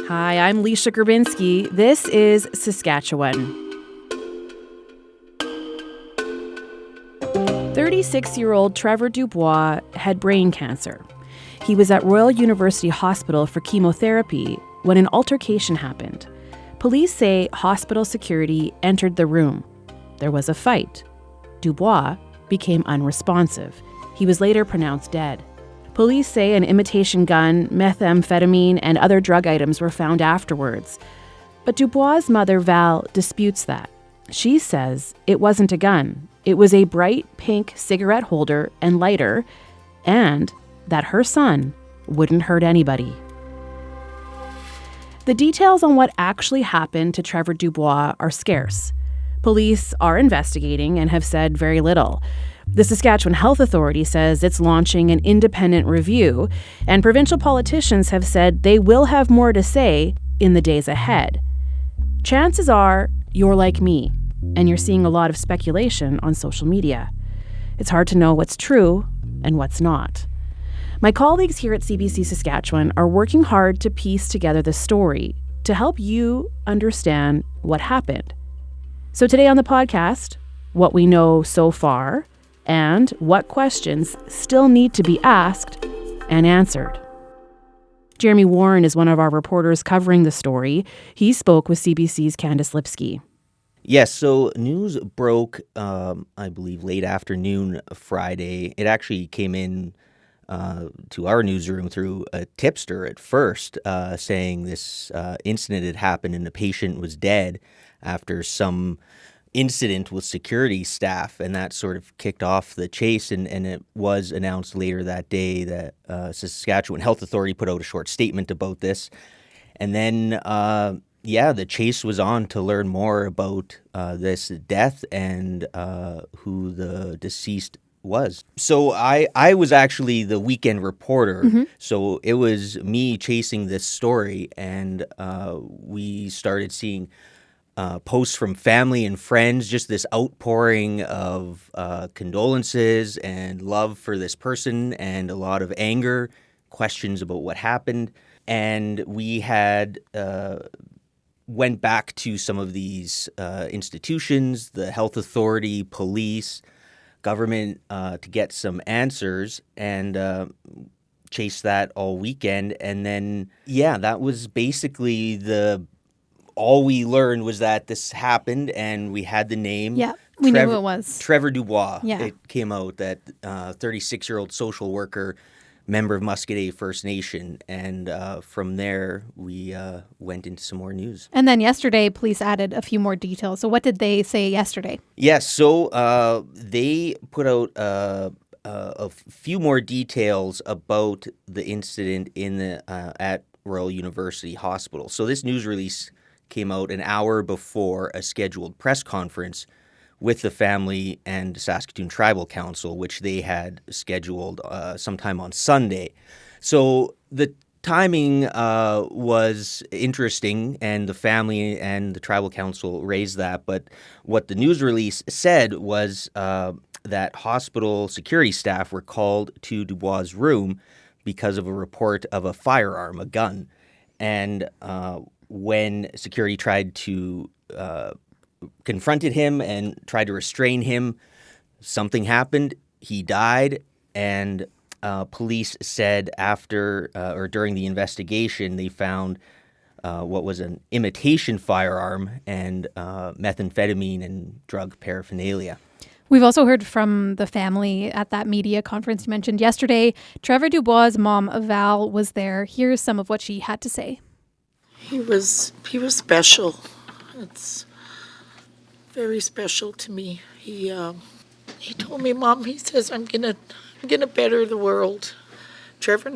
Hi, I'm Leisha Grabinski. This is Saskatchewan. 36-year-old Trevor Dubois had brain cancer. He was at Royal University Hospital for chemotherapy when an altercation happened. Police say hospital security entered the room. There was a fight. Dubois became unresponsive. He was later pronounced dead. Police say an imitation gun, methamphetamine, and other drug items were found afterwards. But Dubois' mother, Val, disputes that. She says it wasn't a gun. It was a bright pink cigarette holder and lighter, and that her son wouldn't hurt anybody. The details on what actually happened to Trevor Dubois are scarce. Police are investigating and have said very little. The Saskatchewan Health Authority says it's launching an independent review, and provincial politicians have said they will have more to say in the days ahead. Chances are you're like me, and you're seeing a lot of speculation on social media. It's hard to know what's true and what's not. My colleagues here at CBC Saskatchewan are working hard to piece together the story to help you understand what happened. So today on the podcast, what we know so far and what questions still need to be asked and answered. Jeremy Warren is one of our reporters covering the story. He spoke with CBC's Candice Lipsky. Yes, so news broke, I believe, late afternoon Friday. It actually came in to our newsroom through a tipster at first, saying this incident had happened and the patient was dead after some incident with security staff, and that sort of kicked off the chase. And it was announced later that day that Saskatchewan Health Authority put out a short statement about this. And then, the chase was on to learn more about this death and who the deceased was. So I was actually the weekend reporter. Mm-hmm. So it was me chasing this story, and we started seeing posts from family and friends, just this outpouring of condolences and love for this person, and a lot of anger, questions about what happened. And we had went back to some of these institutions, the health authority, police, government, to get some answers, and chased that all weekend. And then, that was basically all we learned was that this happened, and we had the name. Yeah, we knew who it was. Trevor Dubois. Yeah. It came out that 36-year-old social worker, member of Muscadet First Nation. And from there, we went into some more news. And then yesterday, police added a few more details. So what did they say yesterday? Yes, so they put out a few more details about the incident at Royal University Hospital. So this news release came out an hour before a scheduled press conference with the family and Saskatoon Tribal Council, which they had scheduled sometime on Sunday. So the timing was interesting, and the family and the Tribal Council raised that. But what the news release said was that hospital security staff were called to Dubois' room because of a report of a firearm, a gun. And when security tried to confronted him and tried to restrain him, something happened. He died, and police said after or during the investigation, they found what was an imitation firearm and methamphetamine and drug paraphernalia. We've also heard from the family at that media conference you mentioned yesterday. Trevor Dubois' mom, Val, was there. Here's some of what she had to say. He was special. It's very special to me. He told me, Mom, he says, I'm gonna better the world. Trevor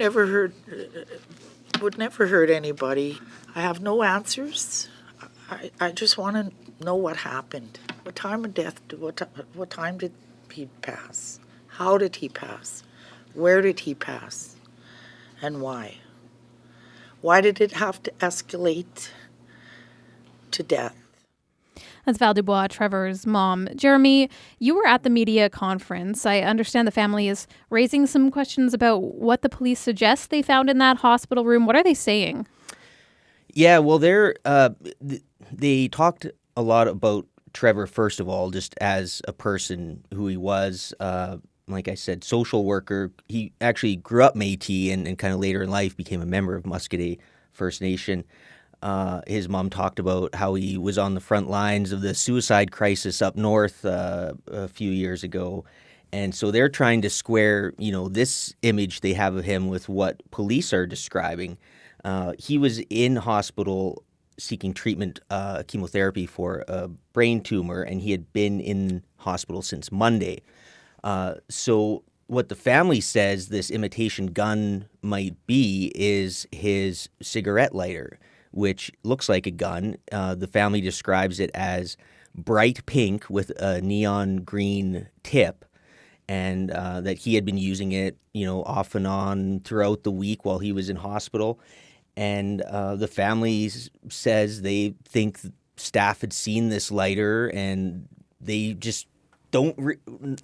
would never hurt anybody. I have no answers. I just want to know what happened. What time of death? What time did he pass? How did he pass? Where did he pass? And why? Why did it have to escalate to death? That's Val Dubois, Trevor's mom. Jeremy, you were at the media conference. I understand the family is raising some questions about what the police suggest they found in that hospital room. What are they saying? Yeah, well, they talked a lot about Trevor, first of all, just as a person, who he was. Like I said, social worker. He actually grew up Métis and kind of later in life became a member of Musqueam First Nation. His mom talked about how he was on the front lines of the suicide crisis up north a few years ago. And so they're trying to square, this image they have of him with what police are describing. He was in hospital seeking treatment, chemotherapy for a brain tumor, and he had been in hospital since Monday. So what the family says this imitation gun might be is his cigarette lighter, which looks like a gun. The family describes it as bright pink with a neon green tip, and that he had been using it, off and on throughout the week while he was in hospital. And the family says they think staff had seen this lighter, and they just don't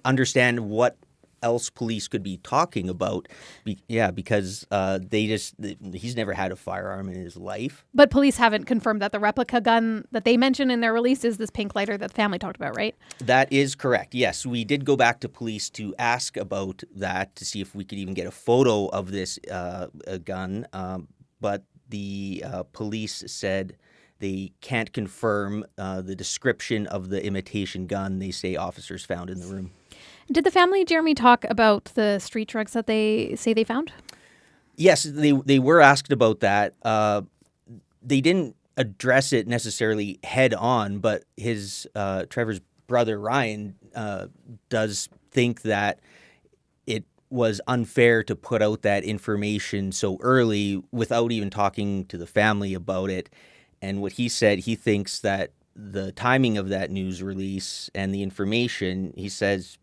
understand what else police could be talking about. Because he's never had a firearm in his life. But police haven't confirmed that the replica gun that they mentioned in their release is this pink lighter that the family talked about, right? That is correct. Yes, we did go back to police to ask about that to see if we could even get a photo of this gun. But the police said they can't confirm the description of the imitation gun they say officers found in the room. Did the family, Jeremy, talk about the street drugs that they say they found? Yes, they were asked about that. They didn't address it necessarily head on, but Trevor's brother Ryan does think that it was unfair to put out that information so early without even talking to the family about it. And what he said, he thinks that the timing of that news release and the information, he says,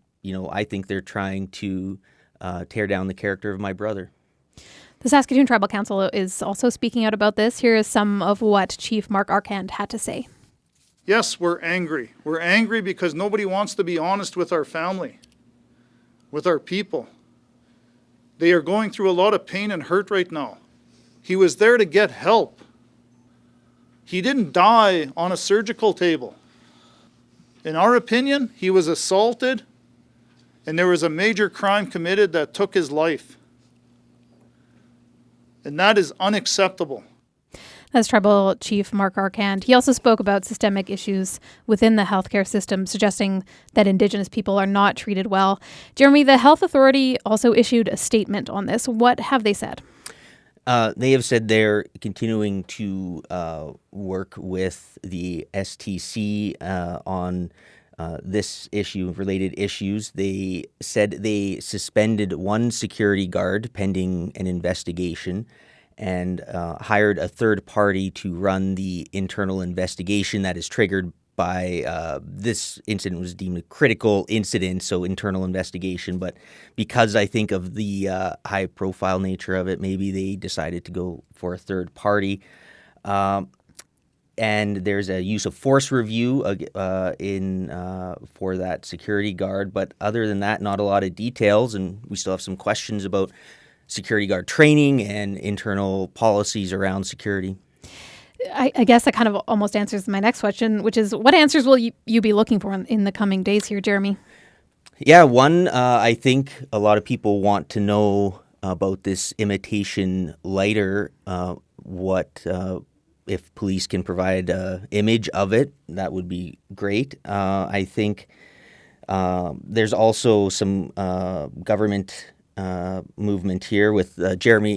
I think they're trying to tear down the character of my brother. The Saskatoon Tribal Council is also speaking out about this. Here is some of what Chief Mark Arkand had to say. Yes, we're angry. We're angry because nobody wants to be honest with our family, with our people. They are going through a lot of pain and hurt right now. He was there to get help. He didn't die on a surgical table. In our opinion, he was assaulted, and there was a major crime committed that took his life. And that is unacceptable. That's Tribal Chief Mark Arkand. He also spoke about systemic issues within the healthcare system, suggesting that Indigenous people are not treated well. Jeremy, the Health Authority also issued a statement on this. What have they said? They have said they're continuing to work with the STC on this issue, related issues. They said they suspended one security guard pending an investigation and hired a third party to run the internal investigation that is triggered by this incident. Was deemed a critical incident, so internal investigation. But because I think of the high-profile nature of it, maybe they decided to go for a third party. And there's a use of force review for that security guard. But other than that, not a lot of details, and we still have some questions about security guard training and internal policies around security. I guess that kind of almost answers my next question, which is what answers will you be looking for in the coming days here, Jeremy? Yeah, one, I think a lot of people want to know about this imitation lighter, if police can provide an image of it, that would be great. I think there's also some government movement here with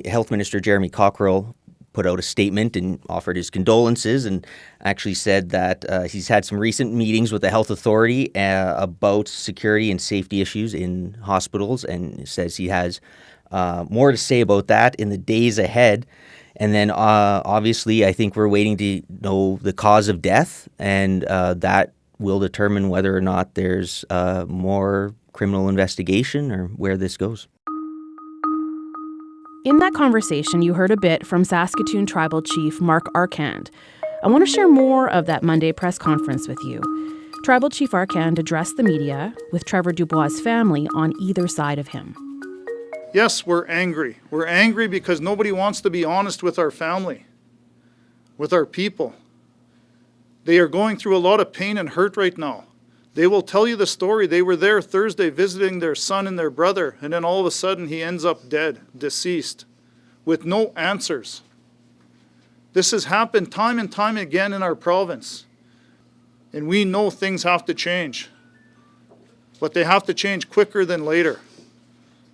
Health Minister Jeremy Cockrell put out a statement and offered his condolences and actually said that he's had some recent meetings with the Health Authority about security and safety issues in hospitals, and says he has more to say about that in the days ahead. And then obviously I think we're waiting to know the cause of death, and that will determine whether or not there's more criminal investigation or where this goes. In that conversation, you heard a bit from Saskatoon Tribal Chief Mark Arkand. I want to share more of that Monday press conference with you. Tribal Chief Arkand addressed the media with Trevor Dubois' family on either side of him. Yes, we're angry. We're angry because nobody wants to be honest with our family, with our people. They are going through a lot of pain and hurt right now. They will tell you the story. They were there Thursday visiting their son and their brother, and then all of a sudden he ends up dead, deceased, with no answers. This has happened time and time again in our province. And we know things have to change. But they have to change quicker than later.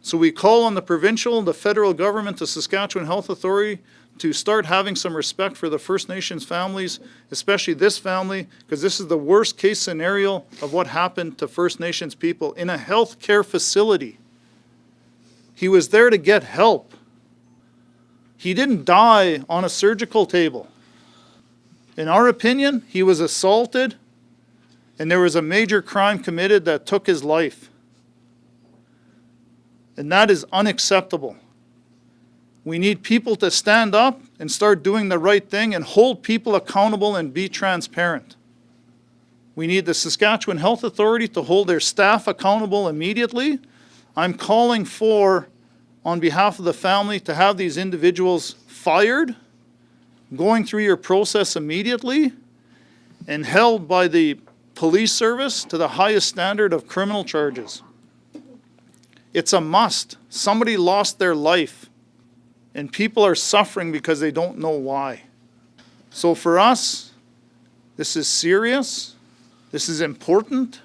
So we call on the provincial and the federal government, the Saskatchewan Health Authority, to start having some respect for the First Nations families, especially this family, because this is the worst case scenario of what happened to First Nations people in a health care facility. He was there to get help. He didn't die on a surgical table. In our opinion, he was assaulted, and there was a major crime committed that took his life. And that is unacceptable. We need people to stand up and start doing the right thing and hold people accountable and be transparent. We need the Saskatchewan Health Authority to hold their staff accountable immediately. I'm calling for, on behalf of the family, to have these individuals fired, going through your process immediately, and held by the police service to the highest standard of criminal charges. It's a must. Somebody lost their life, and people are suffering because they don't know why. So for us, this is serious. This is important.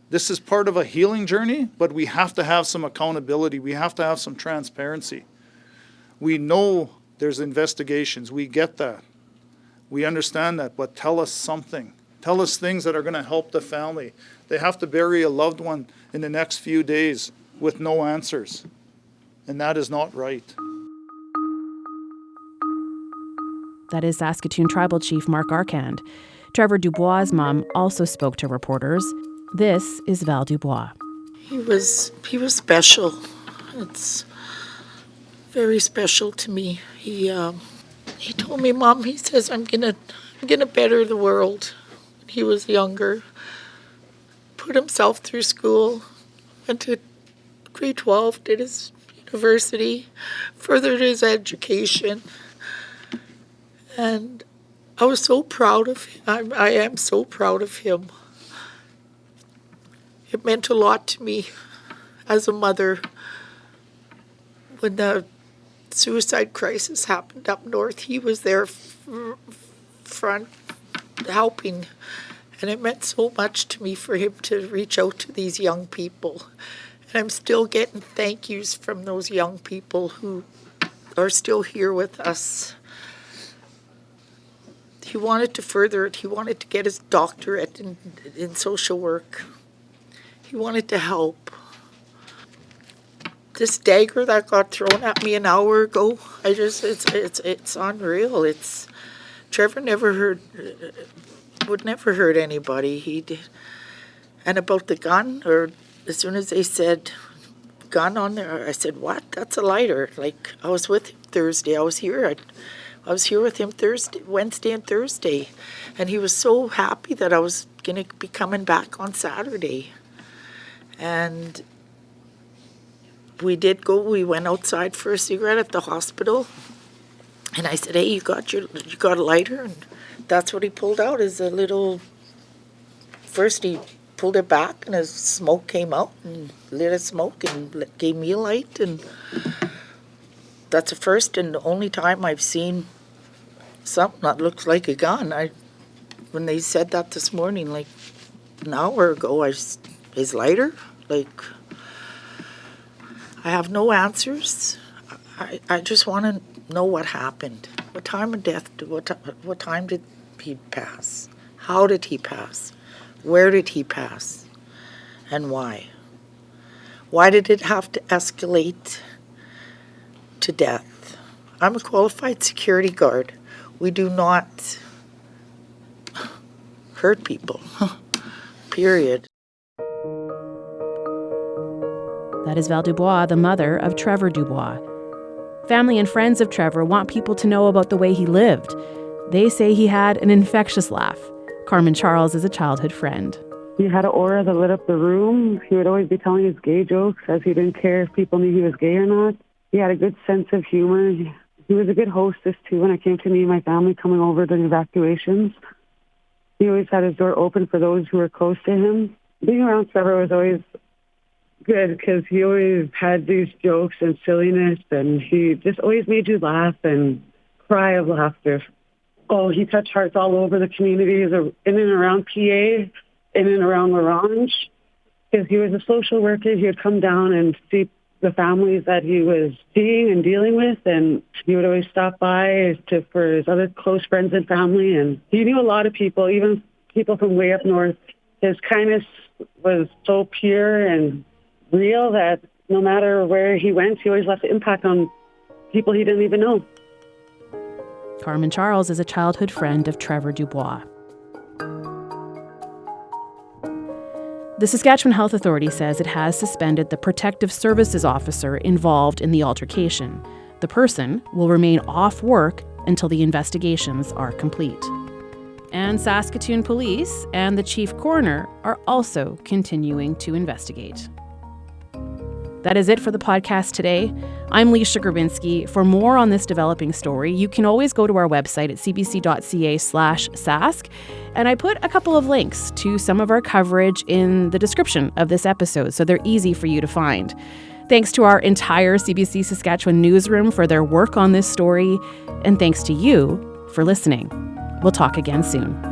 This is part of a healing journey, but we have to have some accountability. We have to have some transparency. We know there's investigations. We get that. We understand that, but tell us something. Tell us things that are going to help the family. They have to bury a loved one in the next few days with no answers. And that is not right. That is Saskatoon Tribal Chief Mark Arcand. Trevor Dubois' mom also spoke to reporters. This is Val Dubois. He was special. It's very special to me. He told me, Mom, he says, I'm gonna better the world. He was younger, put himself through school, went to grade 12, did his university, furthered his education. And I was so proud of him. I am so proud of him. It meant a lot to me as a mother when the suicide crisis happened up north. He was there front helping, and it meant so much to me for him to reach out to these young people. And I'm still getting thank yous from those young people who are still here with us. He wanted to further it. He wanted to get his doctorate in social work. He wanted to help. This dagger that got thrown at me an hour ago, it's unreal. Trevor would never hurt anybody. He did. And about the gun, or as soon as they said gun on there, I said, what? That's a lighter. Like, I was with him Thursday. I was here with him Wednesday and Thursday. And he was so happy that I was going to be coming back on Saturday. And we went outside for a cigarette at the hospital. And I said, hey, you got a lighter? And that's what he pulled out, is a little, first he pulled it back and his smoke came out and lit a smoke and gave me a light. And that's the first and the only time I've seen something that looks like a gun. When they said that this morning, like an hour ago, his lighter, like, I have no answers. I just want to know what happened. What time of death, what time did he pass? How did he pass? Where did he pass? And why? Why did it have to escalate to death? I'm a qualified security guard. We do not hurt people, period. That is Val Dubois, the mother of Trevor Dubois. Family and friends of Trevor want people to know about the way he lived. They say he had an infectious laugh. Carmen Charles is a childhood friend. He had an aura that lit up the room. He would always be telling his gay jokes, as he didn't care if people knew he was gay or not. He had a good sense of humor. He was a good hostess, too, when it came to me and my family coming over during evacuations. He always had his door open for those who were close to him. Being around Trevor was always good because he always had these jokes and silliness, and he just always made you laugh and cry of laughter. Oh, he touched hearts all over the communities in and around PA, in and around Larange, because he was a social worker. He would come down and see the families that he was seeing and dealing with, and he would always stop by for his other close friends and family. And he knew a lot of people, even people from way up north. His kindness was so pure and real that no matter where he went, he always left an impact on people he didn't even know. Carmen Charles is a childhood friend of Trevor Dubois. The Saskatchewan Health Authority says it has suspended the protective services officer involved in the altercation. The person will remain off work until the investigations are complete. And Saskatoon police and the chief coroner are also continuing to investigate. That is it for the podcast today. I'm Leisha Grabinski. For more on this developing story, you can always go to our website at cbc.ca/Sask. And I put a couple of links to some of our coverage in the description of this episode, so they're easy for you to find. Thanks to our entire CBC Saskatchewan newsroom for their work on this story, and thanks to you for listening. We'll talk again soon.